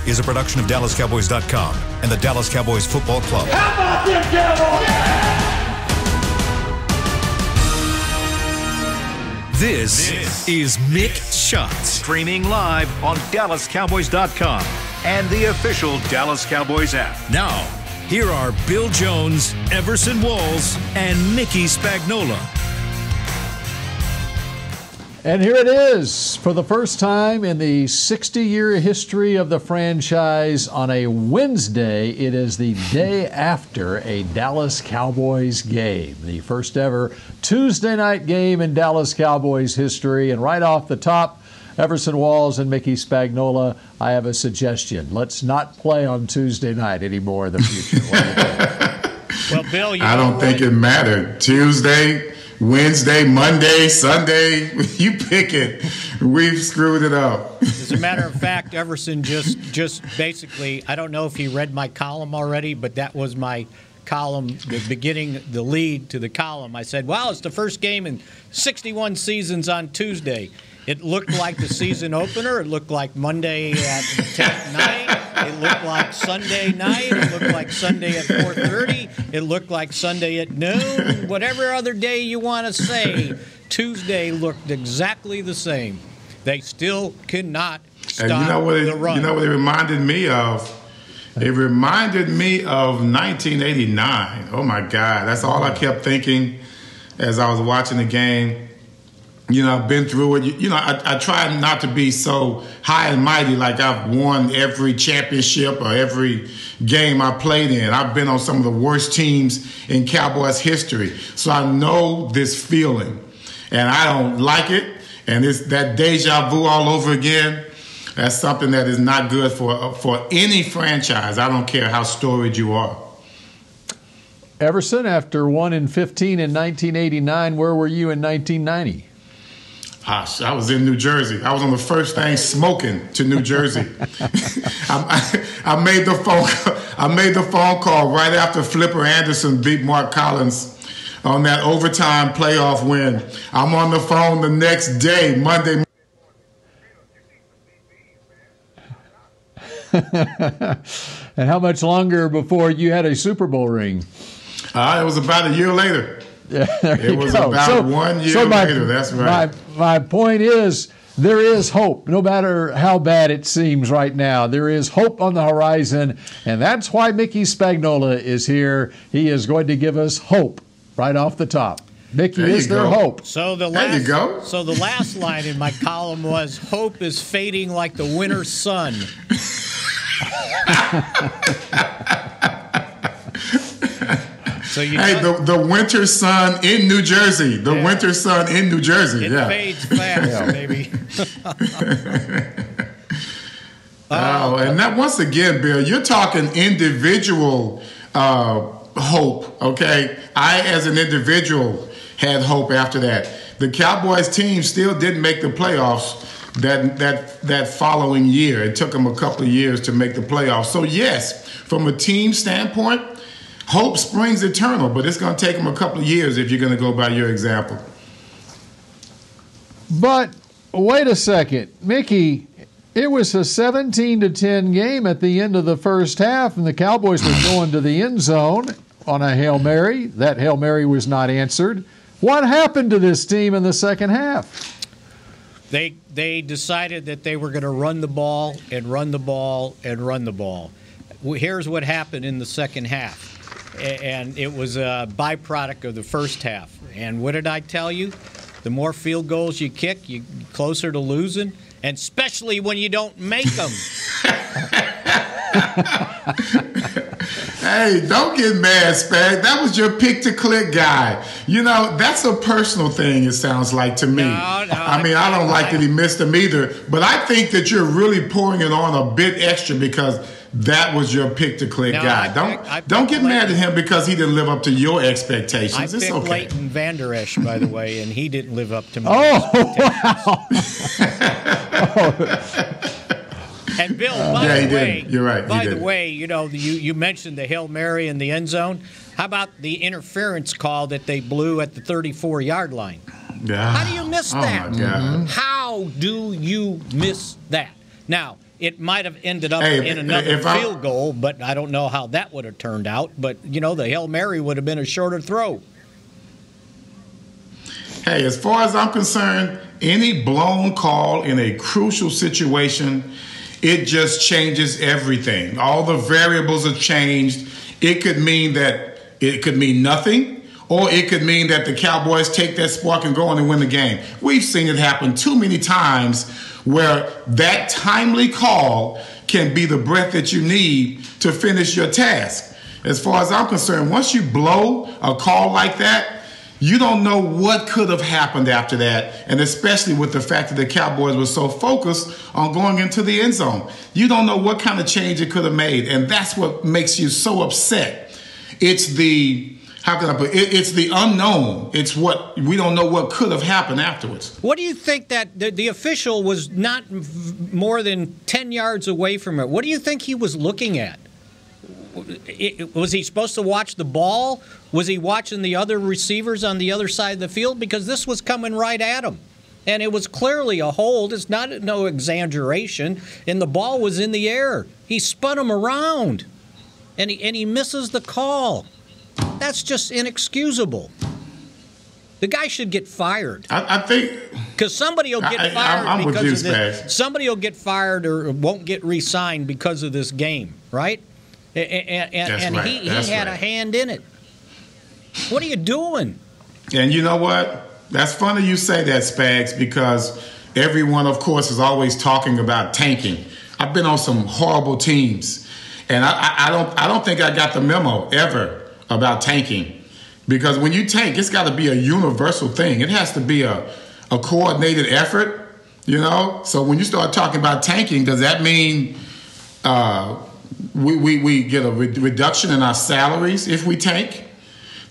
is a production of DallasCowboys.com and the Dallas Cowboys Football Club. How about them Cowboys? This is Mick Shots, streaming live on DallasCowboys.com and the official Dallas Cowboys app. Now, here are Bill Jones, Everson Walls, and Mickey Spagnola. And here it is, for the first time in the 60-year history of the franchise, on a Wednesday. It is the day after a Dallas Cowboys game, the first ever Tuesday night game in Dallas Cowboys history. And right off the top, Everson Walls and Mickey Spagnola, I have a suggestion. Let's not play on Tuesday night anymore in the future. What do you think? Well, Bill, I don't think it mattered. Tuesday, Wednesday, Monday, Sunday, you pick it. We've screwed it up. As a matter of fact, Everson just basically, I don't know if he read my column already, but that was my column, the beginning, the lead to the column. I said, well, it's the first game in 61 seasons on Tuesday. It looked like the season opener. It looked like Monday at 10 night. It looked like Sunday night. It looked like Sunday at 4:30. It looked like Sunday at noon. Whatever other day you want to say, Tuesday looked exactly the same. They still cannot stop the run. You know what it reminded me of? It reminded me of 1989. Oh, my God. That's all I kept thinking as I was watching the game. You know, I've been through it. You know, I try not to be so high and mighty like I've won every championship or every game I played in. I've been on some of the worst teams in Cowboys history. So I know this feeling, and I don't like it. And it's that deja vu all over again. That's something that is not good for any franchise. I don't care how storied you are. Everson, after 1-15 in 1989, where were you in 1990? I was in New Jersey. I was on the first thing smoking to New Jersey. I made the phone call right after Flipper Anderson beat Mark Collins on that overtime playoff win. I'm on the phone the next day, Monday. And how much longer before you had a Super Bowl ring? It was about a year later. Yeah, it was about 1 year later. That's right. My point is, there is hope. No matter how bad it seems right now, there is hope on the horizon, and that's why Mickey Spagnola is here. He is going to give us hope right off the top. Mickey, is there hope? So the last line in my column was, hope is fading like the winter sun. So the winter sun in New Jersey. The winter sun in New Jersey. It fades fast, maybe. And that, once again, Bill, you're talking individual hope. Okay, I, as an individual, had hope after that. The Cowboys team still didn't make the playoffs that following year. It took them a couple of years to make the playoffs. So yes, from a team standpoint, hope springs eternal, but it's going to take them a couple of years if you're going to go by your example. But wait a second, Mickey, it was a 17-10 game at the end of the first half, and the Cowboys were going to the end zone on a Hail Mary. That Hail Mary was not answered. What happened to this team in the second half? They decided that they were going to run the ball and run the ball and run the ball. Here's what happened in the second half. And it was a byproduct of the first half. And what did I tell you? The more field goals you kick, you're closer to losing, and especially when you don't make them. Hey, don't get mad, Spag. That was your pick-to-click guy. You know, that's a personal thing, it sounds like to me. No, I don't like that he missed them either. But I think that you're really pouring it on a bit extra because that was your pick-to-click guy. Don't get mad at him because he didn't live up to your expectations. It's okay. Leighton Vander Esch, by the way, and he didn't live up to my expectations. Wow. And Bill, by the way, you're right. By the way, you know, you mentioned the Hail Mary in the end zone. How about the interference call that they blew at the 34-yard line? Yeah. How do you miss that? Oh my God. How do you miss that? Now, it might have ended up in another field goal, but I don't know how that would have turned out. But, the Hail Mary would have been a shorter throw. Hey, as far as I'm concerned, any blown call in a crucial situation, it just changes everything. All the variables are changed. It could mean nothing, or it could mean that the Cowboys take that spark and go on and win the game. We've seen it happen too many times where that timely call can be the breath that you need to finish your task. As far as I'm concerned, once you blow a call like that, you don't know what could have happened after that, and especially with the fact that the Cowboys were so focused on going into the end zone. You don't know what kind of change it could have made, and that's what makes you so upset. It's the, it's the unknown. It's what we don't know what could have happened afterwards. What do you think that the official was not more than 10 yards away from it? What do you think he was looking at? Was he supposed to watch the ball? Was he watching the other receivers on the other side of the field? Because this was coming right at him. And it was clearly a hold. It's not no exaggeration. And the ball was in the air. He spun him around. And he misses the call. That's just inexcusable. The guy should get fired. I think because somebody will get fired I'm because with you, of this. Somebody will get fired or won't get re-signed because of this game, right? And he had a hand in it. What are you doing? And you know what? That's funny you say that, Spags, because everyone, of course, is always talking about tanking. I've been on some horrible teams, and I don't think I got the memo ever about tanking. Because when you tank, it's got to be a universal thing. It has to be a coordinated effort, So when you start talking about tanking, does that mean we get a reduction in our salaries if we tank?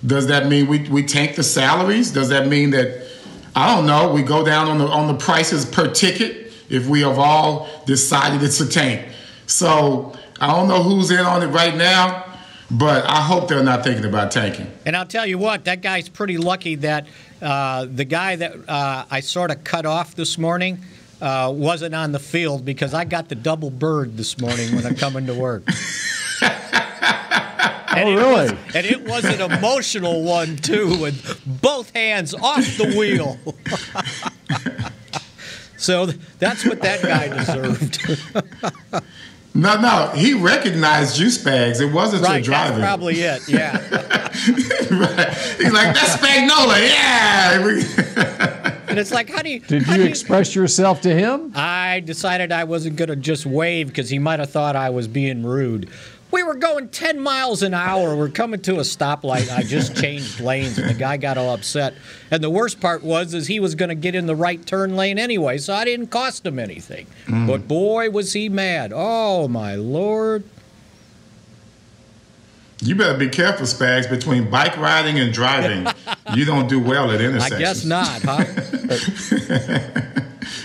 Does that mean we tank the salaries? Does that mean that, I don't know, we go down on the prices per ticket if we have all decided it's a tank? So I don't know who's in on it right now, but I hope they're not thinking about tanking. And I'll tell you what, that guy's pretty lucky that the guy that I sort of cut off this morning wasn't on the field, because I got the double bird this morning when I'm coming to work. Really? And it was an emotional one, too, with both hands off the wheel. So that's what that guy deserved. No, he recognized you, Spags. It wasn't your driving. That's probably it, yeah. Right. He's like, that's Spagnola, yeah. And it's like, how do you... Did you express yourself to him? I decided I wasn't going to just wave because he might have thought I was being rude. We were going 10 miles an hour. We're coming to a stoplight. I just changed lanes, and the guy got all upset. And the worst part was he was going to get in the right turn lane anyway, so I didn't cost him anything. But boy, was he mad. Oh, my Lord. You better be careful, Spags. Between bike riding and driving, you don't do well at intersections. I guess not, huh?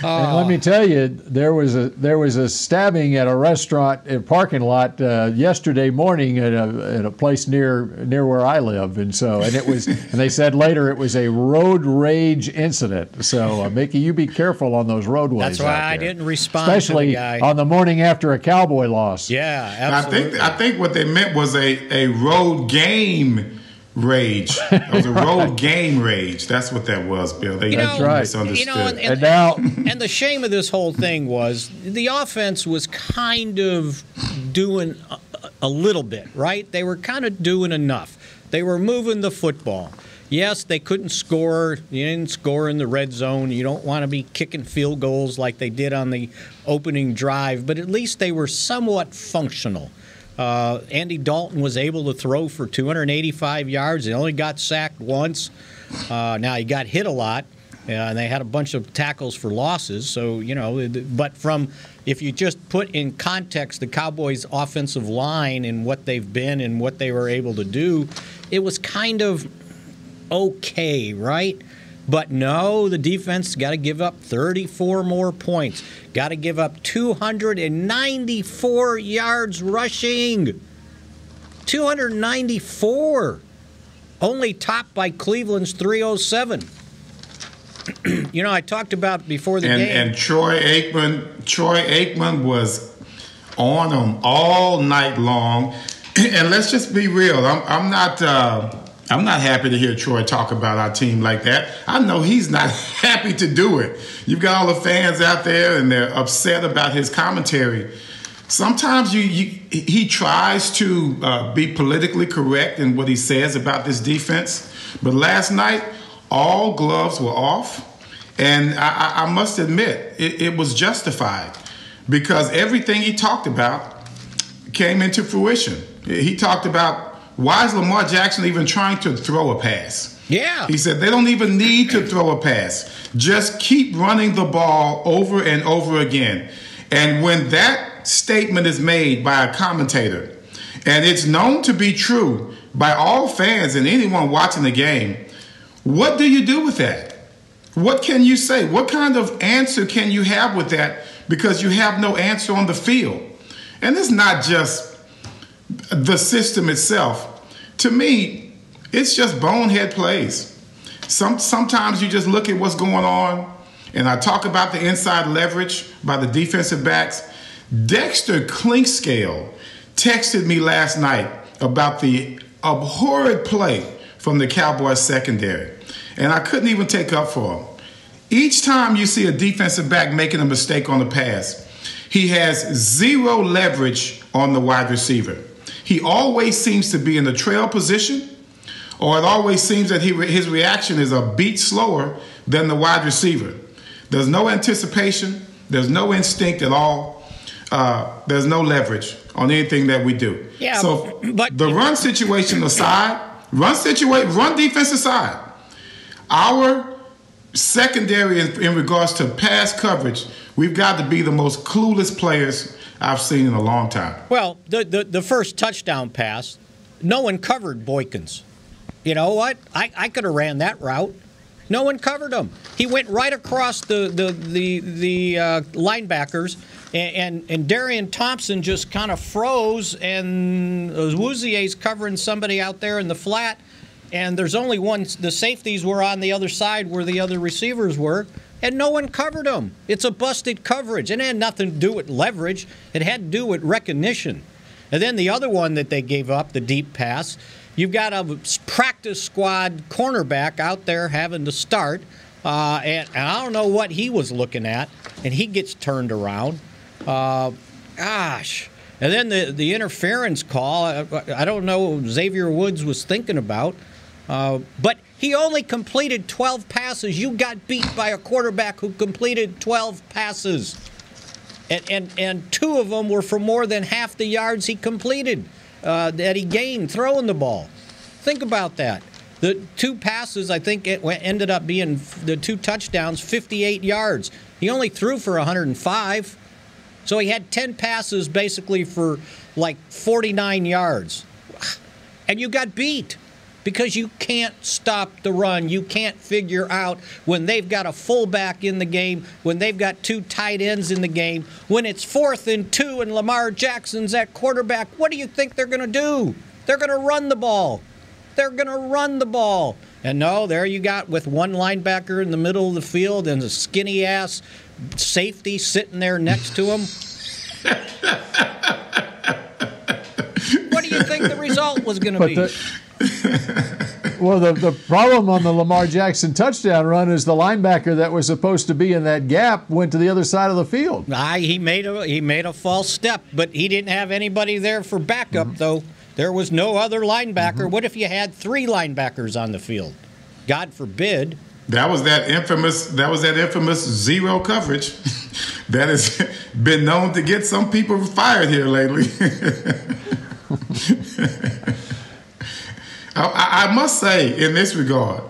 And let me tell you, there was a stabbing at a restaurant parking lot yesterday morning at a place near where I live, and they said later it was a road rage incident. So Mickey, you be careful on those roadways. That's why I didn't respond, especially to the guy. On the morning after a Cowboy loss. Yeah, absolutely. I think what they meant was a road game rage. It was a road game rage. That's what that was, Bill. That's right. Misunderstood. And the shame of this whole thing was the offense was kind of doing a little bit, right? They were kind of doing enough. They were moving the football. Yes, they couldn't score. You didn't score in the red zone. You don't want to be kicking field goals like they did on the opening drive, but at least they were somewhat functional. Andy Dalton was able to throw for 285 yards. He only got sacked once. Now, he got hit a lot, and they had a bunch of tackles for losses. So, but if you just put in context the Cowboys' offensive line and what they've been and what they were able to do, it was kind of okay, right? But no, the defense got to give up 34 more points. Got to give up 294 yards rushing. 294. Only topped by Cleveland's 307. I talked about before the game. And Troy Aikman was on them all night long. And let's just be real. I'm not happy to hear Troy talk about our team like that. I know he's not happy to do it. You've got all the fans out there, and they're upset about his commentary. Sometimes he tries to be politically correct in what he says about this defense. But last night, all gloves were off. And I must admit, it was justified because everything he talked about came into fruition. He talked about, why is Lamar Jackson even trying to throw a pass? Yeah. He said they don't even need to throw a pass. Just keep running the ball over and over again. And when that statement is made by a commentator, and it's known to be true by all fans and anyone watching the game, what do you do with that? What can you say? What kind of answer can you have with that? Because you have no answer on the field. And it's not just the system itself. To me, it's just bonehead plays. Sometimes you just look at what's going on, and I talk about the inside leverage by the defensive backs. Dexter Clinkscale texted me last night about the abhorrent play from the Cowboys secondary, and I couldn't even take up for him. Each time you see a defensive back making a mistake on the pass, he has zero leverage on the wide receiver. He always seems to be in the trail position, or it always seems that his reaction is a beat slower than the wide receiver. There's no anticipation. There's no instinct at all. There's no leverage on anything that we do. Yeah, so but the run situation aside, run defense aside, our secondary in regards to pass coverage, we've got to be the most clueless players I've seen in a long time. Well, the first touchdown pass, no one covered Boykins. You know what? I could have ran that route. No one covered him. He went right across the linebackers, and Darian Thompson just kind of froze, and Wouzier's covering somebody out there in the flat, and there's only one. The safeties were on the other side where the other receivers were, and no one covered them. It's a busted coverage, and it had nothing to do with leverage. It had to do with recognition. And then the other one that they gave up, the deep pass, you've got a practice squad cornerback out there having to start, and I don't know what he was looking at, and he gets turned around. Gosh. And then the interference call, I don't know what Xavier Woods was thinking about, but he only completed 12 passes. You got beat by a quarterback who completed 12 passes. And two of them were for more than half the yards he completed that he gained throwing the ball. Think about that. The two passes, I think it ended up being the two touchdowns, 58 yards. He only threw for 105. So he had 10 passes basically for like 49 yards. And you got beat because you can't stop the run. You can't figure out when they've got a fullback in the game, when they've got two tight ends in the game, when it's 4th and 2 and Lamar Jackson's at quarterback, what do you think they're going to do? They're going to run the ball. They're going to run the ball. And no, there you got with one linebacker in the middle of the field and a skinny-ass safety sitting there next to him. What do you think the result was going to be? The problem on the Lamar Jackson touchdown run is the linebacker that was supposed to be in that gap went to the other side of the field. He made a false step, but he didn't have anybody there for backup, though. There was no other linebacker. What if you had 3 linebackers on the field? God forbid. That was that infamous zero coverage that has been known to get some people fired here lately. I must say, in this regard,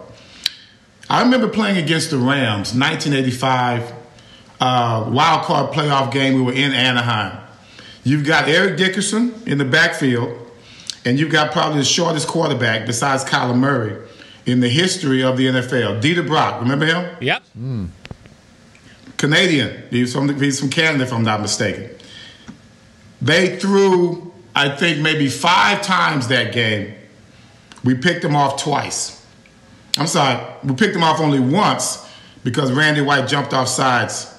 I remember playing against the Rams, 1985, wild card playoff game. We were in Anaheim. You've got Eric Dickerson in the backfield, and you've got probably the shortest quarterback besides Kyler Murray in the history of the NFL, Dieter Brock. Remember him? Yep. Canadian. He's from Canada, if I'm not mistaken. They threw, I think, maybe 5 times that game. We picked them off twice. I'm sorry, we picked them off only once because Randy White jumped off sides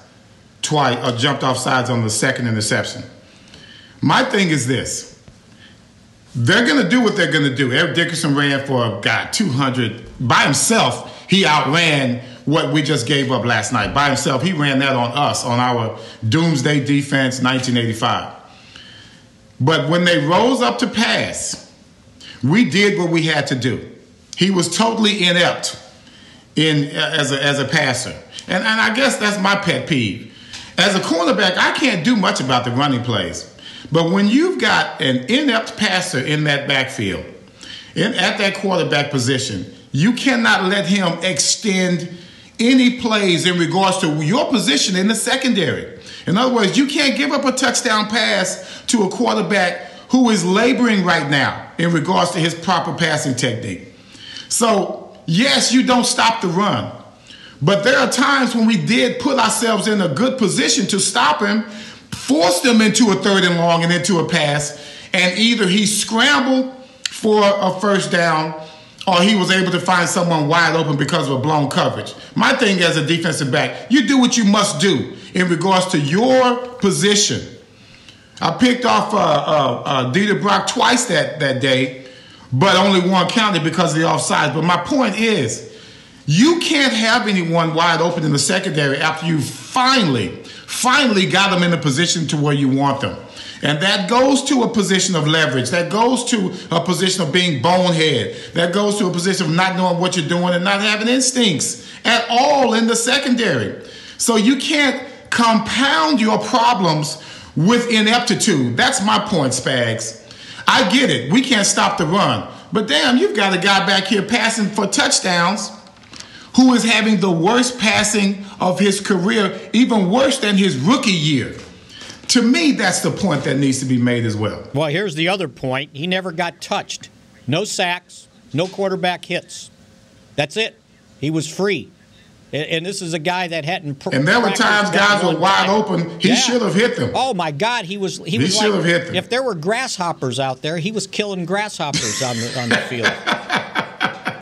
twice, or jumped off sides on the second interception. My thing is this. They're going to do what they're going to do. Eric Dickerson ran for, 200. By himself, he outran what we just gave up last night. By himself, he ran that on us, on our Doomsday defense, 1985. But when they rose up to pass, we did what we had to do. He was totally inept as a passer. And I guess that's my pet peeve. As a cornerback, I can't do much about the running plays. But when you've got an inept passer in that backfield, at that quarterback position, you cannot let him extend any plays in regards to your position in the secondary. In other words, you can't give up a touchdown pass to a quarterback who is laboring right now in regards to his proper passing technique. So, yes, you don't stop the run. But there are times when we did put ourselves in a good position to stop him, forced him into a 3rd and long and into a pass, and either he scrambled for a first down or he was able to find someone wide open because of a blown coverage. My thing as a defensive back, you do what you must do in regards to your position. I picked off Dieter Brock twice that day, but only one counted because of the offsides. But my point is, you can't have anyone wide open in the secondary after you finally got them in a position to where you want them. And that goes to a position of leverage. That goes to a position of being bonehead. That goes to a position of not knowing what you're doing and not having instincts at all in the secondary. So you can't compound your problems with ineptitude. That's my point, Spags. I get it. We can't stop the run. But damn, you've got a guy back here passing for touchdowns who is having the worst passing of his career, even worse than his rookie year. To me, that's the point that needs to be made as well. Well, here's the other point. He never got touched. No sacks, no quarterback hits. That's it. He was free. And this is a guy that hadn't. And there were times guys were wide open. He should have hit them. Oh my God, he was should have hit them. If there were grasshoppers out there, he was killing grasshoppers on the field.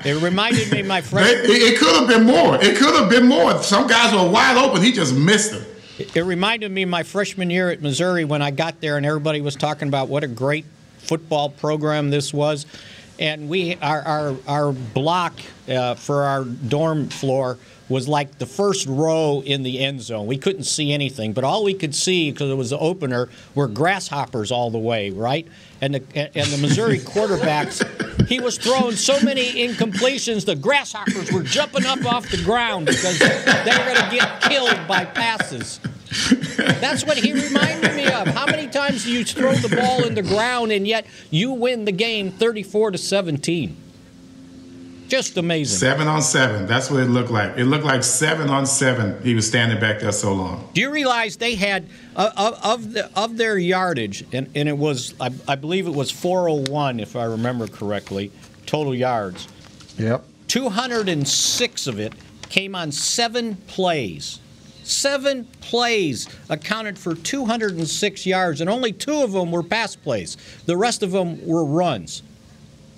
It reminded me of my freshman. It could have been more. It could have been more. Some guys were wide open. He just missed them. It reminded me of my freshman year at Missouri when I got there, and everybody was talking about what a great football program this was. And our block for our dorm floor was like the first row in the end zone. We couldn't see anything, but all we could see, because it was the opener, were grasshoppers all the way, right? And the Missouri quarterbacks, he was throwing so many incompletions, the grasshoppers were jumping up off the ground because they were going to get killed by passes. That's what he reminded me of. How many times do you throw the ball in the ground and yet you win the game 34-17? Just amazing. 7 on 7. That's what it looked like. It looked like 7 on 7. He was standing back there so long. Do you realize they had of their yardage, and it was I believe it was 401 if I remember correctly, total yards. Yep. 206 of it came on 7 plays. 7 plays accounted for 206 yards, and only 2 of them were pass plays. The rest of them were runs.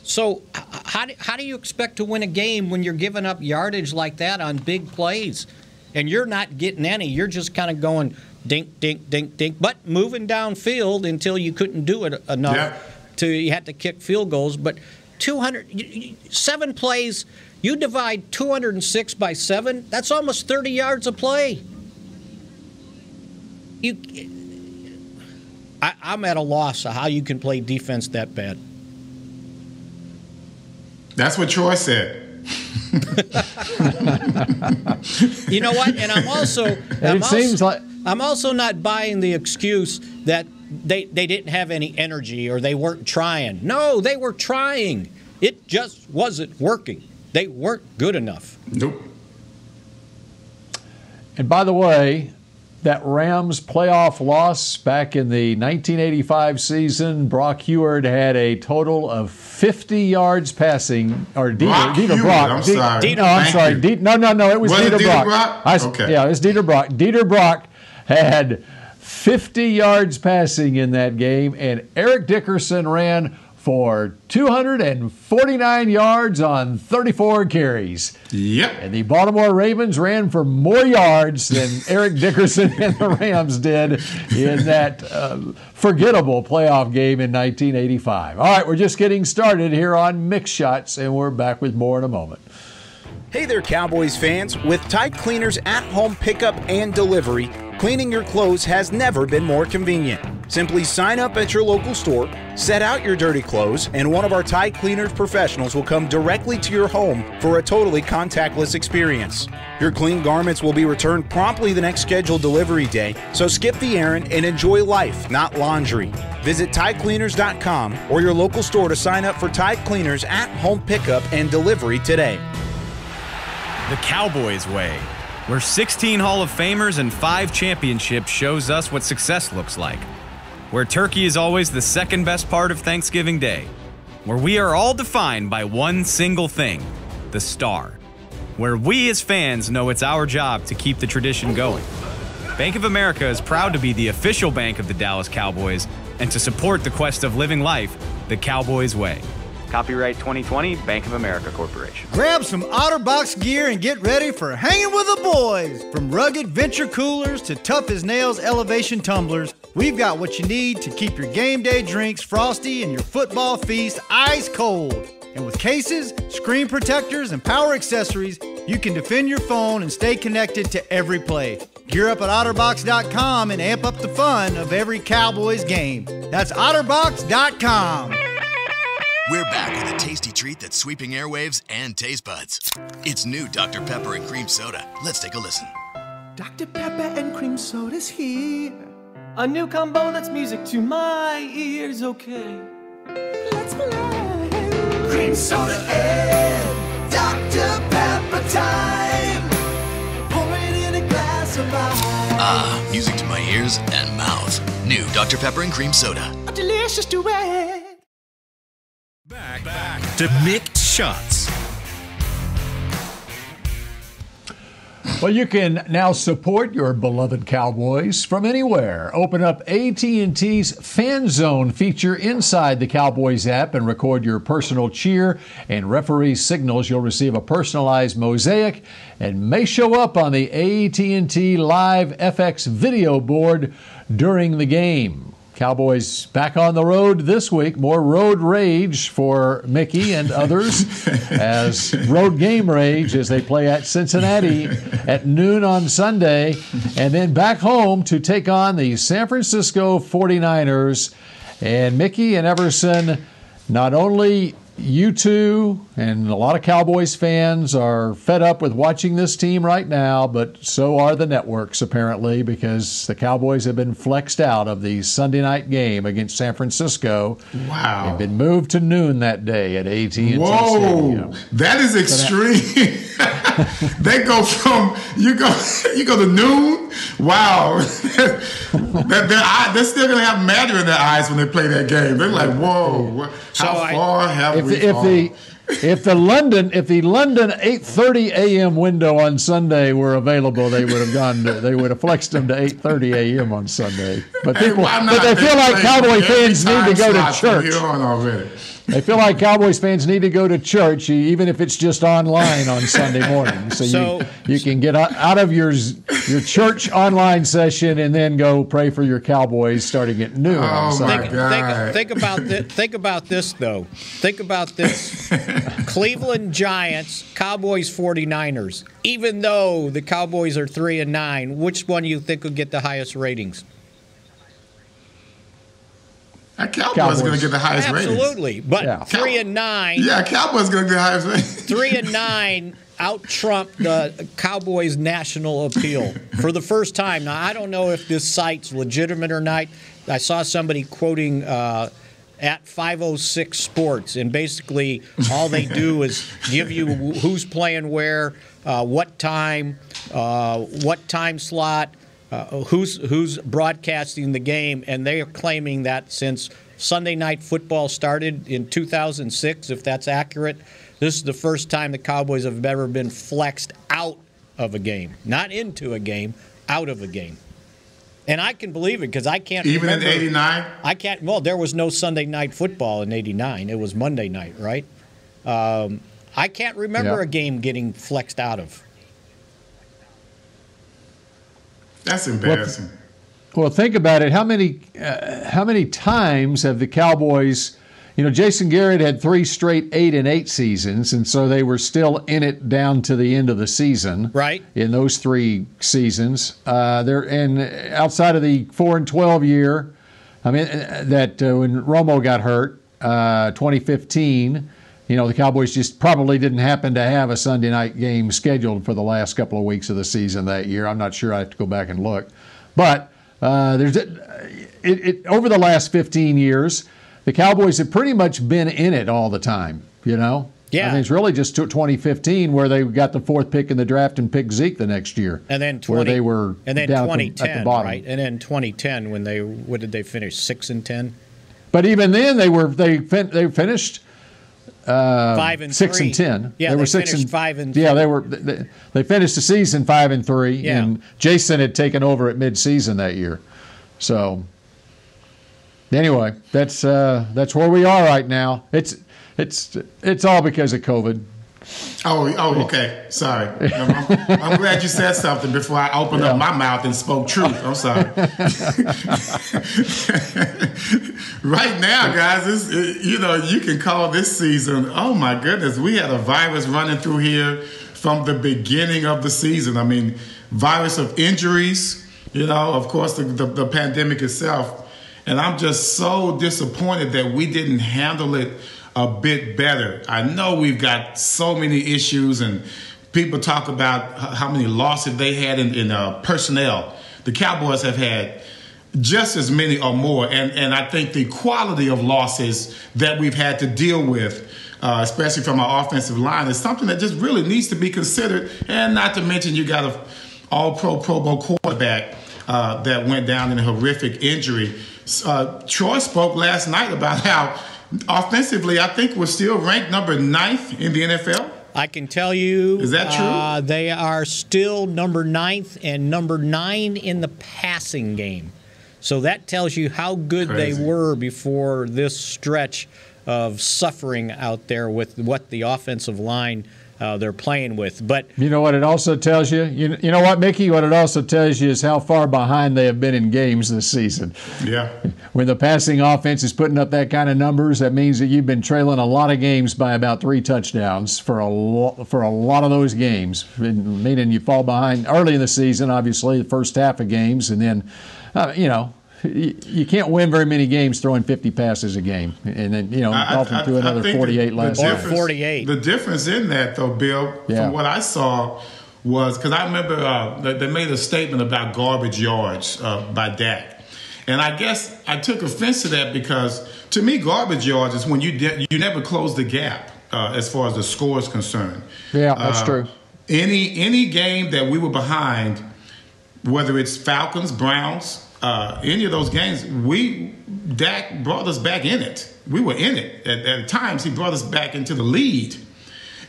So how do you expect to win a game when you're giving up yardage like that on big plays? And you're not getting any. You're just kind of going dink, dink, dink, dink, but moving downfield until you couldn't do it enough you had to kick field goals. But 7 plays, you divide 206 by 7, that's almost 30 yards a play. I'm at a loss of how you can play defense that bad. That's what Troy said. You know what? And I'm also not buying the excuse that they didn't have any energy or they weren't trying. No, they were trying. It just wasn't working. They weren't good enough. Nope. And by the way, that Rams playoff loss back in the 1985 season, Brock Huard had a total of 50 yards passing, or Dieter Brock. I'm sorry. No, it was Dieter Brock. Okay. Yeah, it was Dieter Brock. Dieter Brock had 50 yards passing in that game, and Eric Dickerson ran for 249 yards on 34 carries. Yep. And the Baltimore Ravens ran for more yards than Eric Dickerson and the Rams did in that forgettable playoff game in 1985. All right, we're just getting started here on Mix Shots, and we're back with more in a moment. Hey there, Cowboys fans. With Tide Cleaners at-home pickup and delivery, cleaning your clothes has never been more convenient. Simply sign up at your local store, set out your dirty clothes, and one of our Tide Cleaners professionals will come directly to your home for a totally contactless experience. Your clean garments will be returned promptly the next scheduled delivery day, so skip the errand and enjoy life, not laundry. Visit TideCleaners.com or your local store to sign up for Tide Cleaners at-home pickup and delivery today. The Cowboys way, where 16 Hall of Famers and 5 championships shows us what success looks like. Where turkey is always the second best part of Thanksgiving Day. Where we are all defined by one single thing, the star. Where we as fans know it's our job to keep the tradition going. Bank of America is proud to be the official bank of the Dallas Cowboys and to support the quest of living life the Cowboys way. Copyright 2020, Bank of America Corporation. Grab some OtterBox gear and get ready for hanging with the boys. From rugged venture coolers to tough as nails elevation tumblers, we've got what you need to keep your game day drinks frosty and your football feast ice cold. And with cases, screen protectors, and power accessories, you can defend your phone and stay connected to every play. Gear up at OtterBox.com and amp up the fun of every Cowboys game. That's OtterBox.com. We're back with a tasty treat that's sweeping airwaves and taste buds. It's new Dr. Pepper and Cream Soda. Let's take a listen. Dr. Pepper and Cream Soda's here. A new combo that's music to my ears, okay. Let's play. Cream Soda and Dr. Pepper time. Pour it in a glass of ice. Ah, music to my ears and mouth. New Dr. Pepper and Cream Soda. A delicious duet. Back to Mick Shots. Well, you can now support your beloved Cowboys from anywhere. Open up AT&T's Fan Zone feature inside the Cowboys app and record your personal cheer and referee signals. You'll receive a personalized mosaic and may show up on the AT&T Live FX video board during the game. Cowboys back on the road this week. More road rage for Mickey and others as road game rage as they play at Cincinnati at noon on Sunday. And then back home to take on the San Francisco 49ers. And Mickey and Everson, not only you two and a lot of Cowboys fans are fed up with watching this team right now, but so are the networks apparently, because the Cowboys have been flexed out of the Sunday night game against San Francisco. Wow. They've been moved to noon that day at AT&T Whoa, Stadium. that is extreme. They go from you go to noon. Wow, they're still gonna have matter in their eyes when they play that game. They're like, whoa, how far have we fallen? If the London 8:30 a.m. window on Sunday were available, they would have flexed them to 8:30 a.m. on Sunday. But they feel like Cowboy fans need to go to church. They feel like Cowboys fans need to go to church, even if it's just online on Sunday morning. So you can get out of your church online session and then go pray for your Cowboys starting at noon on Sunday. Think about this, though. Think about this. Cleveland Giants, Cowboys 49ers. Even though the Cowboys are 3-9, which one do you think will get the highest ratings? Cowboys going to get the highest ratings. Absolutely. But 3-9. Yeah, Cowboys going to get the highest ratings. 3-9 out-trump the Cowboys' national appeal for the first time. Now, I don't know if this site's legitimate or not. I saw somebody quoting at 506 Sports, and basically all they do is give you who's playing where, what time slot, who's broadcasting the game, and they are claiming that since Sunday Night Football started in 2006, if that's accurate, this is the first time the Cowboys have ever been flexed out of a game. Not into a game, out of a game. And I can believe it because I can't Even remember. in '89? I can't. Well, there was no Sunday night football in '89. It was Monday night, right? I can't remember a game getting flexed out of. That's embarrassing. Well, think about it. How many times have the Cowboys? You know, Jason Garrett had 3 straight 8-8 seasons, and so they were still in it down to the end of the season. Right. In those 3 seasons, and outside of the 4-12 year, I mean that when Romo got hurt, 2015. You know, the Cowboys just probably didn't happen to have a Sunday night game scheduled for the last couple of weeks of the season that year. I'm not sure. I have to go back and look, but over the last 15 years. The Cowboys have pretty much been in it all the time, you know? Yeah. I mean, it's really just 2015 where they got the 4th pick in the draft and picked Zeke the next year. And then where they were and then down 2010, at the bottom. right? And then 2010 when what did they finish? 6-10. But even then they finished 5-3. 6-10. Yeah, they were finished 5-3. Yeah, they finished the season 5-3. Yeah. And Jason had taken over at midseason that year, so. Anyway, that's where we are right now. It's all because of COVID. Oh, okay. Sorry. I'm glad you said something before I opened up my mouth and spoke truth. I'm sorry. Right now, guys, you can call this season, oh my goodness, we had a virus running through here from the beginning of the season. I mean, virus of injuries, of course, the pandemic itself. And I'm just so disappointed that we didn't handle it a bit better. I know we've got so many issues, and people talk about how many losses they had in personnel. The Cowboys have had just as many or more, and I think the quality of losses that we've had to deal with, especially from our offensive line, is something that just really needs to be considered. And not to mention you got an all-pro Pro Bowl quarterback that went down in a horrific injury. Troy spoke last night about how offensively, I think we're still ranked number 9th in the NFL. I can tell you. Is that true? They are still number 9th and number 9 in the passing game. So that tells you how good they were before this stretch of suffering out there with what the offensive line they're playing with. But you know what it also tells you? You know what, Mickey? What it also tells you is how far behind they have been in games this season. Yeah. When the passing offense is putting up that kind of numbers, that means that you've been trailing a lot of games by about 3 touchdowns for a lot of those games, meaning you fall behind early in the season, obviously, the first half of games, and then, you can't win very many games throwing 50 passes a game, and then Dolphins threw another 48 last night. 48. The difference in that, though, Bill, from what I saw was because I remember they made a statement about garbage yards by Dak, and I guess I took offense to that because to me, garbage yards is when you never close the gap as far as the score is concerned. Yeah, that's true. Any game that we were behind, whether it's Falcons, Browns. Any of those games, Dak brought us back in it. We were in it. At times, he brought us back into the lead.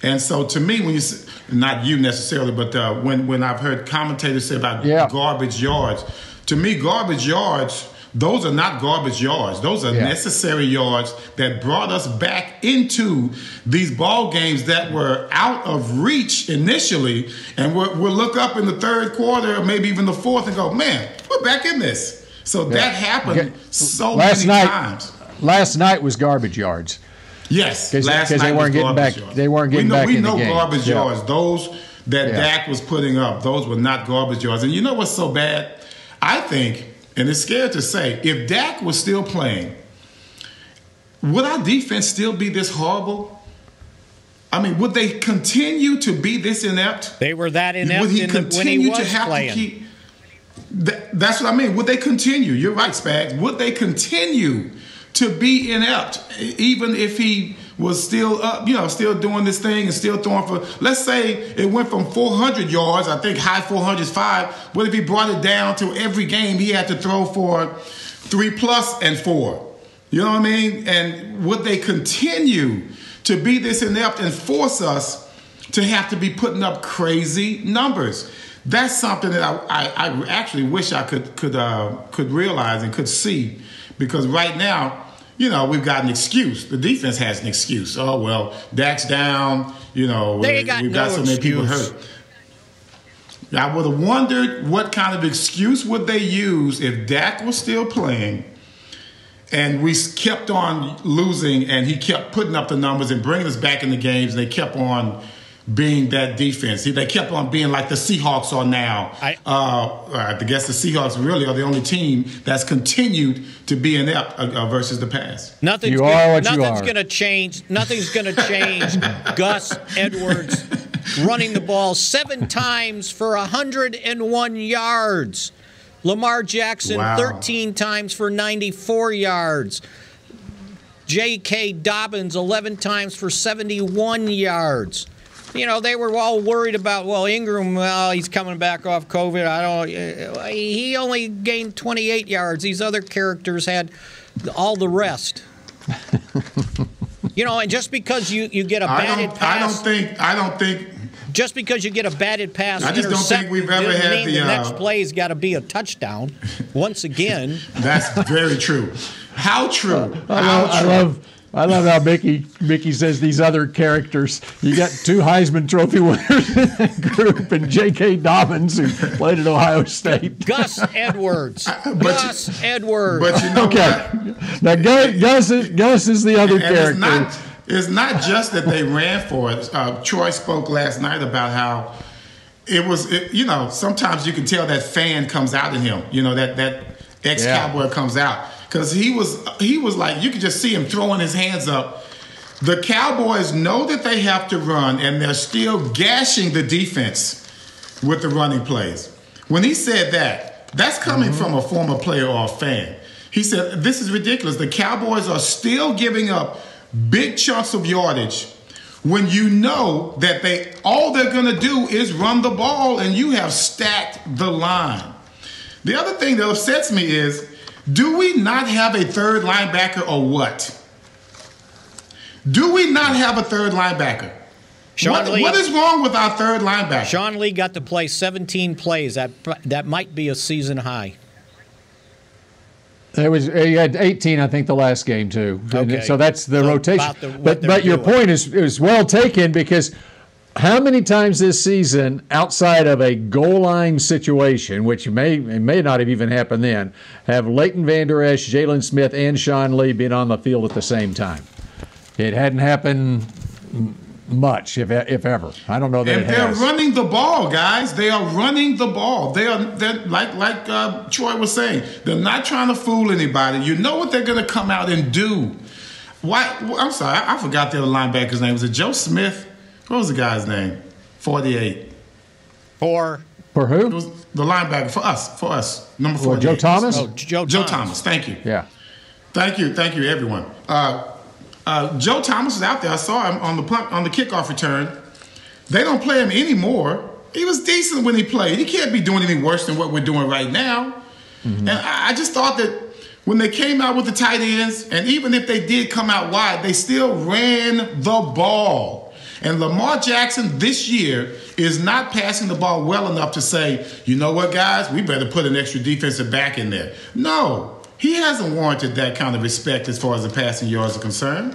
And so to me, when not you necessarily, but when I've heard commentators say about garbage yards, to me, garbage yards, those are not garbage yards. Those are necessary yards that brought us back into these ball games that were out of reach initially. And we'll look up in the 3rd quarter, or maybe even the 4th, and go, man, we're back in this. So that happened many times. Last night was garbage yards. Yes, last night they weren't getting back. Yards. They weren't getting back in the game. We know garbage yards. Those that Dak was putting up, those were not garbage yards. And you know what's so bad? I think, and it's scared to say, if Dak was still playing, would our defense still be this horrible? I mean, would they continue to be this inept? They were that inept when he was playing. That's what I mean. Would they continue? You're right, Spags. Would they continue to be inept, even if he was still up, still doing this thing and still throwing for, let's say it went from 400 yards, I think high 400s 5. What if he brought it down to every game he had to throw for 3+ and 4? You know what I mean? And would they continue to be this inept and force us to have to be putting up crazy numbers? That's something that I actually wish I could realize and could see, because right now, we've got an excuse. The defense has an excuse. Oh, well, Dak's down. We've got so many people hurt. I would have wondered what kind of excuse would they use if Dak was still playing and we kept on losing and he kept putting up the numbers and bringing us back in the games. And they kept on being that defense. They kept on being like the Seahawks are now. I guess the Seahawks really are the only team that's continued to be inept versus the past. Nothing's going to change. Nothing's going to change. Gus Edwards running the ball 7 times for 101 yards. Lamar Jackson 13 times for 94 yards. J.K. Dobbins 11 times for 71 yards. They were all worried about, Ingram, he's coming back off COVID. He only gained 28 yards. These other characters had all the rest. And just because you get a batted pass. I don't think. Just because you get a batted pass, I just don't think we've ever had the next play's got to be a touchdown. Once again, that's very true. How true? I love how Mickey says these other characters. You got 2 Heisman Trophy winners in that group, and J.K. Dobbins, who played at Ohio State. Gus Edwards. Edwards. But okay. Now Gus is the other character. It's not just that they ran for it. Troy spoke last night about how it was. Sometimes you can tell that fan comes out in him. That ex-Cowboy comes out. Because he was like, you could just see him throwing his hands up. The Cowboys know that they have to run, and they're still gashing the defense with the running plays. When he said that, that's coming from a former player or a fan. He said, this is ridiculous. The Cowboys are still giving up big chunks of yardage when you know that all they're going to do is run the ball, and you have stacked the line. The other thing that upsets me is, do we not have a third linebacker or what? Do we not have a third linebacker? What is wrong with our third linebacker? Sean Lee got to play 17 plays. That might be a season high. He had 18, I think, the last game too. Okay. So that's the rotation. But your point is well taken, because how many times this season, outside of a goal line situation, which may not have even happened then, have Leighton Vander Esch, Jalen Smith, and Sean Lee been on the field at the same time? It hadn't happened much, if ever. I don't know that it has. And they're running the ball, guys. They are running the ball. They're like Troy was saying. They're not trying to fool anybody. You know what they're going to come out and do. Why? I'm sorry, I forgot the other linebacker's name. Was it Joe Smith? What was the guy's name? 48. For who? It was the linebacker for us. Number 48. Joe Thomas? Oh, Joe Thomas. Thank you. Yeah. Thank you, everyone. Joe Thomas is out there. I saw him on the kickoff return. They don't play him anymore. He was decent when he played. He can't be doing any worse than what we're doing right now. Mm-hmm. And I just thought that when they came out with the tight ends, and even if they did come out wide, they still ran the ball. And Lamar Jackson this year is not passing the ball well enough to say, you know what, guys, we better put an extra defensive back in there. No, he hasn't warranted that kind of respect as far as the passing yards are concerned.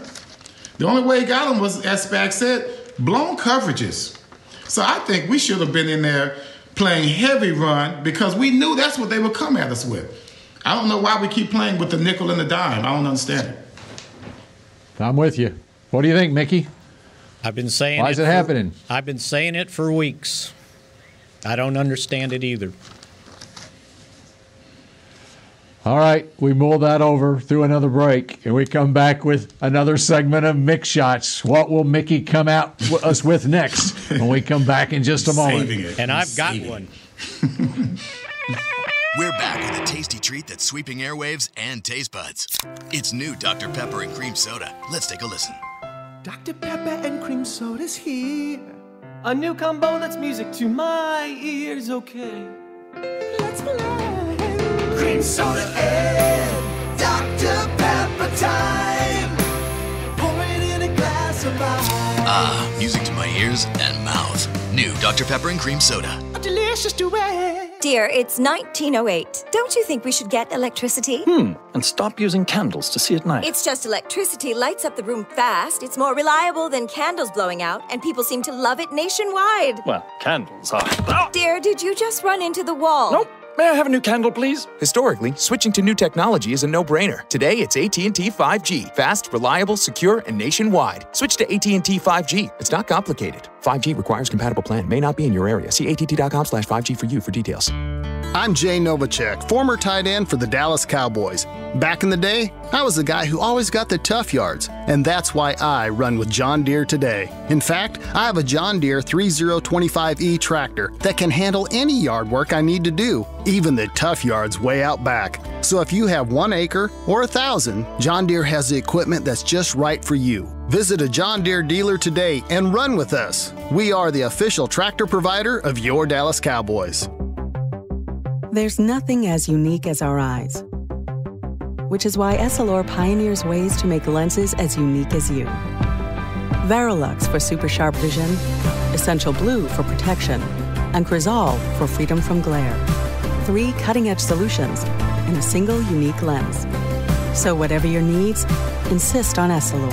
The only way he got him was, as Spack said, blown coverages. So I think we should have been in there playing heavy run, because we knew that's what they would come at us with. I don't know why we keep playing with the nickel and the dime. I don't understand it. I'm with you. What do you think, Mickey? I've been saying Why is it happening? I've been saying it for weeks. I don't understand it either. All right, we mull that over through another break, and we come back with another segment of Mick Shots. What will Mickey come out us with next when we come back in just a moment? And I've got one. We're back with a tasty treat that's sweeping airwaves and taste buds. It's new Dr. Pepper and Cream Soda. Let's take a listen. Dr. Pepper and Cream Soda's here. A new combo that's music to my ears, okay. Let's play. Cream Soda and Dr. Pepper time. Pour it in a glass of ice. Ah, music to my ears and mouth. New Dr. Pepper and Cream Soda. Delicious. let's just do it. Dear, it's 1908. Don't you think we should get electricity? And stop using candles to see at night. It's just electricity lights up the room fast. It's more reliable than candles blowing out, and people seem to love it nationwide. Well, candles are... Dear, did you just run into the wall? Nope. May I have a new candle, please? Historically, switching to new technology is a no-brainer. Today, it's AT&T 5G. Fast, reliable, secure, and nationwide. Switch to AT&T 5G. It's not complicated. 5G requires compatible plan. May not be in your area. See att.com/5G for you for details. I'm Jay Novacek, former tight end for the Dallas Cowboys. Back in the day, I was the guy who always got the tough yards, and that's why I run with John Deere today. In fact, I have a John Deere 3025E tractor that can handle any yard work I need to do, even the tough yards way out back. So if you have 1 acre or 1,000, John Deere has the equipment that's just right for you. Visit a John Deere dealer today and run with us. We are the official tractor provider of your Dallas Cowboys. There's nothing as unique as our eyes, which is why Essilor pioneers ways to make lenses as unique as you. Verilux for super sharp vision, Essential Blue for protection, and Crizal for freedom from glare. 3 cutting-edge solutions in a single unique lens. So whatever your needs, insist on Essilor.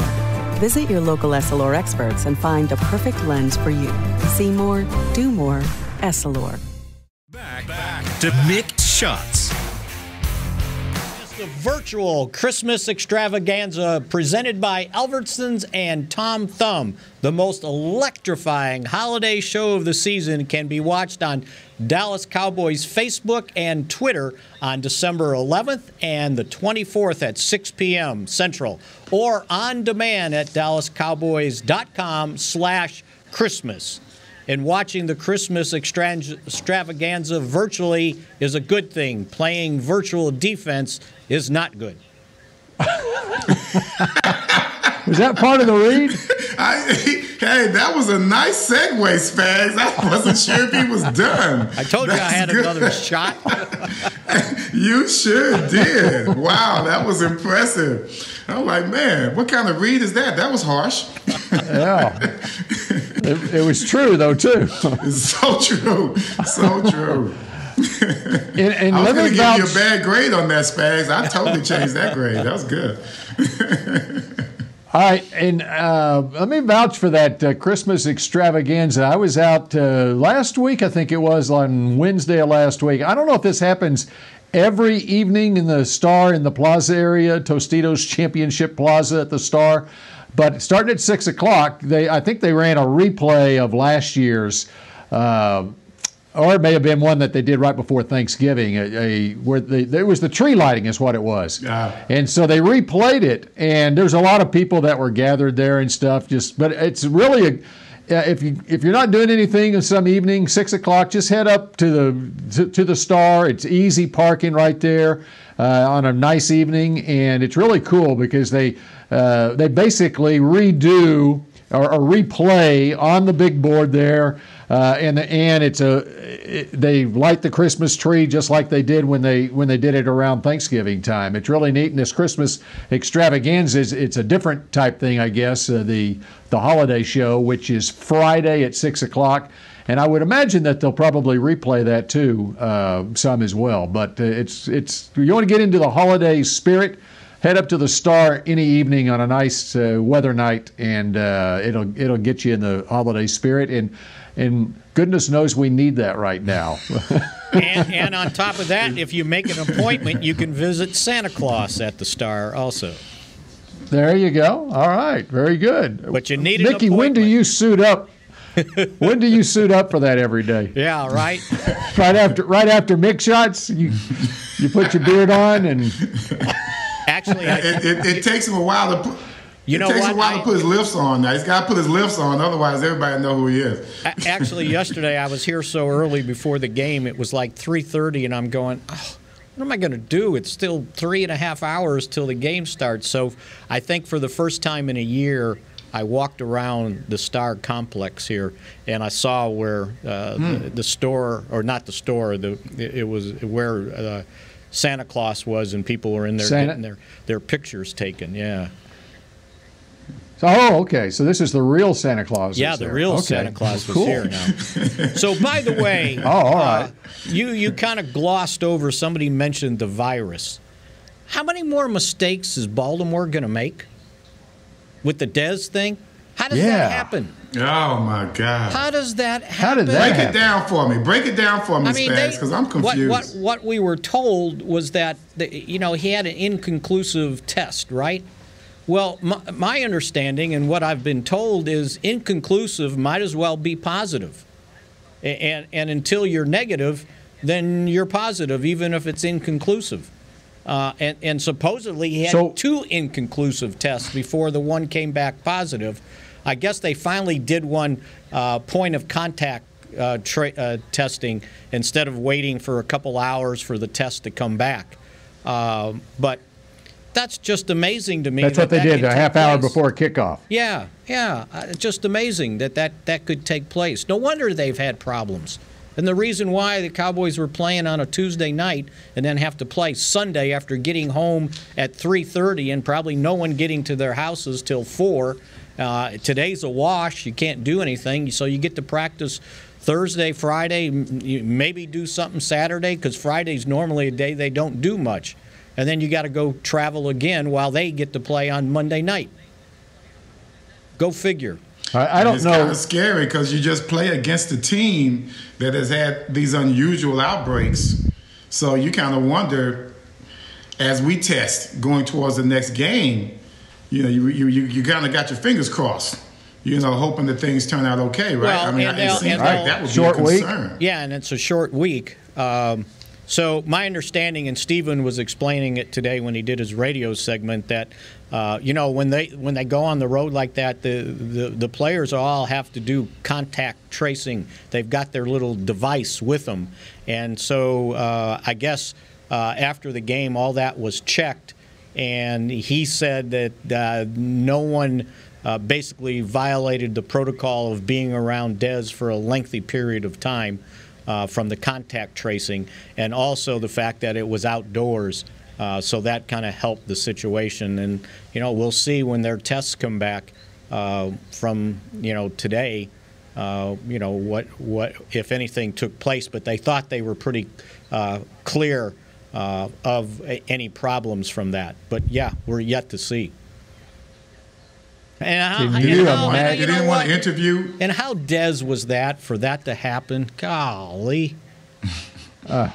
Visit your local Essilor experts and find the perfect lens for you. See more, do more, Essilor. Back to Mick Shots. It's the virtual Christmas extravaganza presented by Albertsons and Tom Thumb. The most electrifying holiday show of the season can be watched on Dallas Cowboys Facebook and Twitter on December 11th and the 24th at 6 p.m. Central, or on demand at dallascowboys.com/Christmas. And watching the Christmas extravaganza virtually is a good thing. Playing virtual defense is not good. Was that part of the read? Hey, that was a nice segue, Spags. I wasn't sure if he was done. I told you I had another shot. You sure did. Wow, that was impressive. I'm like, man, what kind of read is that? That was harsh. Yeah. It was true, though, too. It's so true. So true. And I was going to give you a bad grade on that, Spags. I totally changed that grade. That was good. All right, and let me vouch for that Christmas extravaganza. I was out last week, I think it was, on Wednesday of last week. I don't know if this happens every evening in the Star in the Plaza area, Tostitos Championship Plaza at the Star. But starting at 6 o'clock, I think they ran a replay of last year's, or it may have been one that they did right before Thanksgiving, where there was the tree lighting is what it was. And so they replayed it, and there's a lot of people that were gathered there and stuff. But it's really if you're not doing anything in some evening, 6 o'clock, just head up to the Star. It's easy parking right there on a nice evening, and it's really cool because they basically redo or replay on the big board there, and they light the Christmas tree just like they did when they did it around Thanksgiving time. It's really neat, and this Christmas extravaganza it's a different type thing, I guess. The holiday show, which is Friday at 6 o'clock. And I would imagine that they'll probably replay that too, some as well. But it's you want to get into the holiday spirit, head up to the Star any evening on a nice weather night, and it'll get you in the holiday spirit. And goodness knows we need that right now. and on top of that, if you make an appointment, you can visit Santa Claus at the Star also. There you go. All right, very good. But you need an Mickey, appointment. when do you suit up? When do you suit up for that every day? Yeah, right. right after Mick shots, you put your beard on and. Actually, it takes him a while to put. It takes him a while to put his lifts on. Now he's got to put his lifts on, otherwise everybody know who he is. Actually, yesterday I was here so early before the game. It was like 3:30, and I'm going, what am I going to do? It's still 3.5 hours till the game starts. So I think for the first time in a year, I walked around the Star complex here, and I saw where the store, or not the store, it was where Santa Claus was, and people were in there getting their pictures taken. Yeah. Okay. So this is the real Santa Claus. Yeah, the real Santa Claus was here now. So, by the way, all right. You kind of glossed over, somebody mentioned the virus. How many more mistakes is Baltimore going to make with the Dez thing? How does that happen? Oh, my God. How does that happen? How did that happen? Break it down for me. Break it down for me, Spags, because I'm confused. What we were told was that, he had an inconclusive test, right? Well, my understanding and what I've been told is inconclusive might as well be positive. And until you're negative, then you're positive, even if it's inconclusive. And supposedly he had 2 inconclusive tests before the one came back positive. I guess they finally did one point of contact testing instead of waiting for a couple hours for the test to come back. But that's just amazing to me. That's what they did a half hour before kickoff. Yeah. Just amazing that could take place. No wonder they've had problems. And the reason why the Cowboys were playing on a Tuesday night and then have to play Sunday after getting home at 3:30 and probably no one getting to their houses till 4. Today's a wash. You can't do anything. So you get to practice Thursday, Friday, maybe do something Saturday, because Friday's normally a day they don't do much. And then you got to go travel again while they get to play on Monday night. Go figure. I don't know. It's kind of scary because you just play against a team that has had these unusual outbreaks. So you kind of wonder, as we test going towards the next game, you kind of got your fingers crossed, hoping that things turn out okay, right? Well, it seems like that would be a concern. Yeah, and it's a short week. So my understanding, and Stephen was explaining it today when he did his radio segment, that when they go on the road like that, the players all have to do contact tracing. They've got their little device with them, and so I guess after the game, all that was checked, and he said that no one basically violated the protocol of being around Dez for a lengthy period of time. From the contact tracing, and also the fact that it was outdoors, so that kind of helped the situation. And we'll see when their tests come back from today, what if anything took place. But they thought they were pretty clear of any problems from that. But yeah, we're yet to see. And you didn't want to interview. And how Dez was that for that to happen? Golly. Did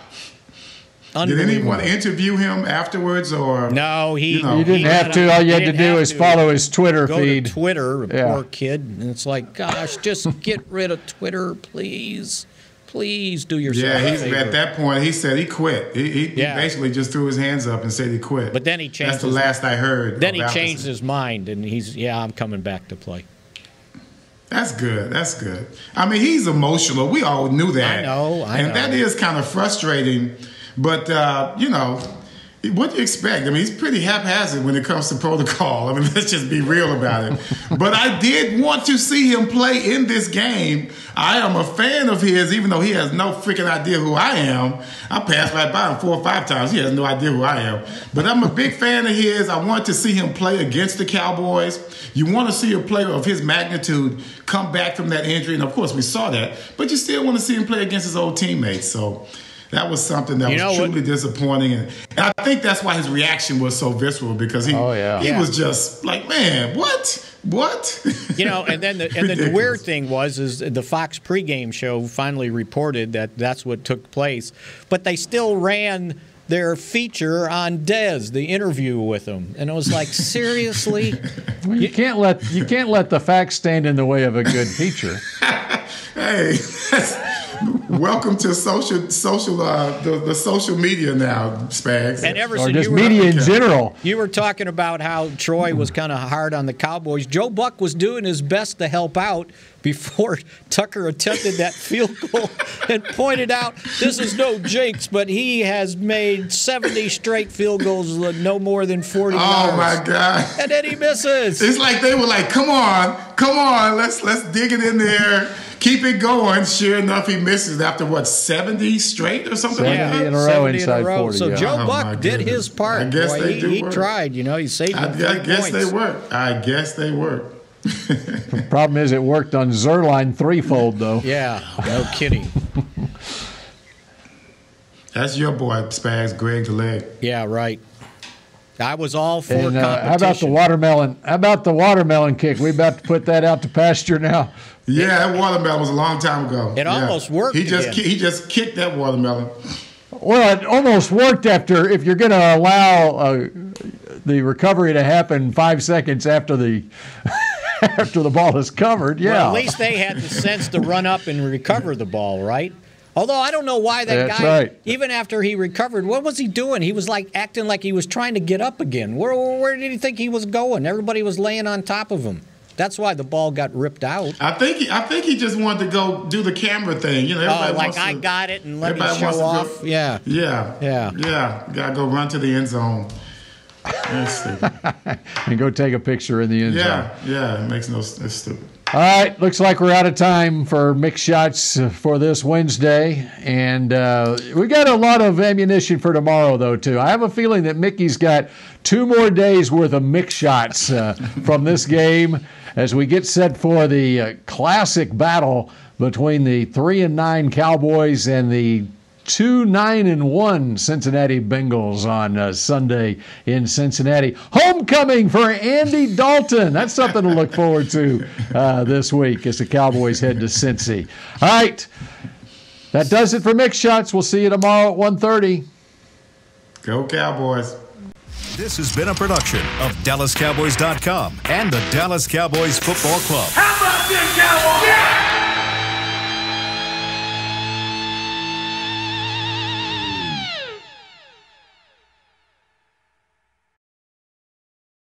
anyone interview him afterwards, or no? You didn't have to. All you had to do is follow his Twitter feed. Go to Twitter, poor kid. And it's like, gosh, just get rid of Twitter, please. Please do yourself a favor. At that point, he said he quit. He basically just threw his hands up and said he quit. But then he changed. That's the last I heard. Then he changed his mind, and I'm coming back to play. That's good. That's good. I mean, he's emotional. We all knew that. I know. And that is kind of frustrating. But, what do you expect? I mean, he's pretty haphazard when it comes to protocol. I mean, let's just be real about it. But I did want to see him play in this game. I am a fan of his, even though he has no freaking idea who I am. I passed right by him 4 or 5 times. He has no idea who I am. But I'm a big fan of his. I want to see him play against the Cowboys. You want to see a player of his magnitude come back from that injury. And, of course, we saw that. But you still want to see him play against his old teammates. So that was something that was truly disappointing. And I think that's why his reaction was so visceral, because he was just like, man, what? And then the weird thing is the Fox pregame show finally reported that that's what took place. But they still ran their feature on Dez, the interview with him. And it was like, seriously? Well, you can't let the facts stand in the way of a good feature. Hey, welcome to the social media now, Spags. And Everson, or just media in general. You were talking about how Troy was kind of hard on the Cowboys. Joe Buck was doing his best to help out before Tucker attempted that field goal and pointed out this is no jinx, but he has made 70 straight field goals, no more than 40 yards. Oh, my God. And then he misses. It's like they were like, come on, let's dig it in there. Keep it going. Sure enough, he misses after 70 straight or something like that? 70 in a row inside 40. So Joe Buck did his part. I guess they do he work. tried, he saved them 3 points. I guess they work. The problem is it worked on Zerline threefold, though. Yeah, no kidding. That's your boy, Spags, Greg the Leg. Yeah, right. I was all for competition. How about the watermelon? How about the watermelon kick? We about to put that out to pasture now. Yeah, that watermelon was a long time ago. It almost worked. He just kicked that watermelon. Well, it almost worked after. If you're going to allow the recovery to happen 5 seconds after the after the ball is covered, yeah. Well, at least they had the sense to run up and recover the ball, right? Although I don't know why that guy, even after he recovered, what was he doing? He was like acting like he was trying to get up again. Where did he think he was going? Everybody was laying on top of him. That's why the ball got ripped out. I think he just wanted to go do the camera thing. You know, everybody I got it and let me show off. Yeah. Gotta go run to the end zone. And go take a picture in the end zone. Yeah, it makes it's stupid. All right, looks like we're out of time for Mick Shots for this Wednesday. And we got a lot of ammunition for tomorrow, though, too. I have a feeling that Mickey's got 2 more days worth of Mick Shots from this game as we get set for the classic battle between the 3-9 Cowboys and the 2-9-1 Cincinnati Bengals on Sunday in Cincinnati. Homecoming for Andy Dalton. That's something to look forward to this week as the Cowboys head to Cincy. All right. That does it for Mick Shots. We'll see you tomorrow at 1:30. Go Cowboys. This has been a production of DallasCowboys.com and the Dallas Cowboys Football Club. How about this, Cowboys? Yeah!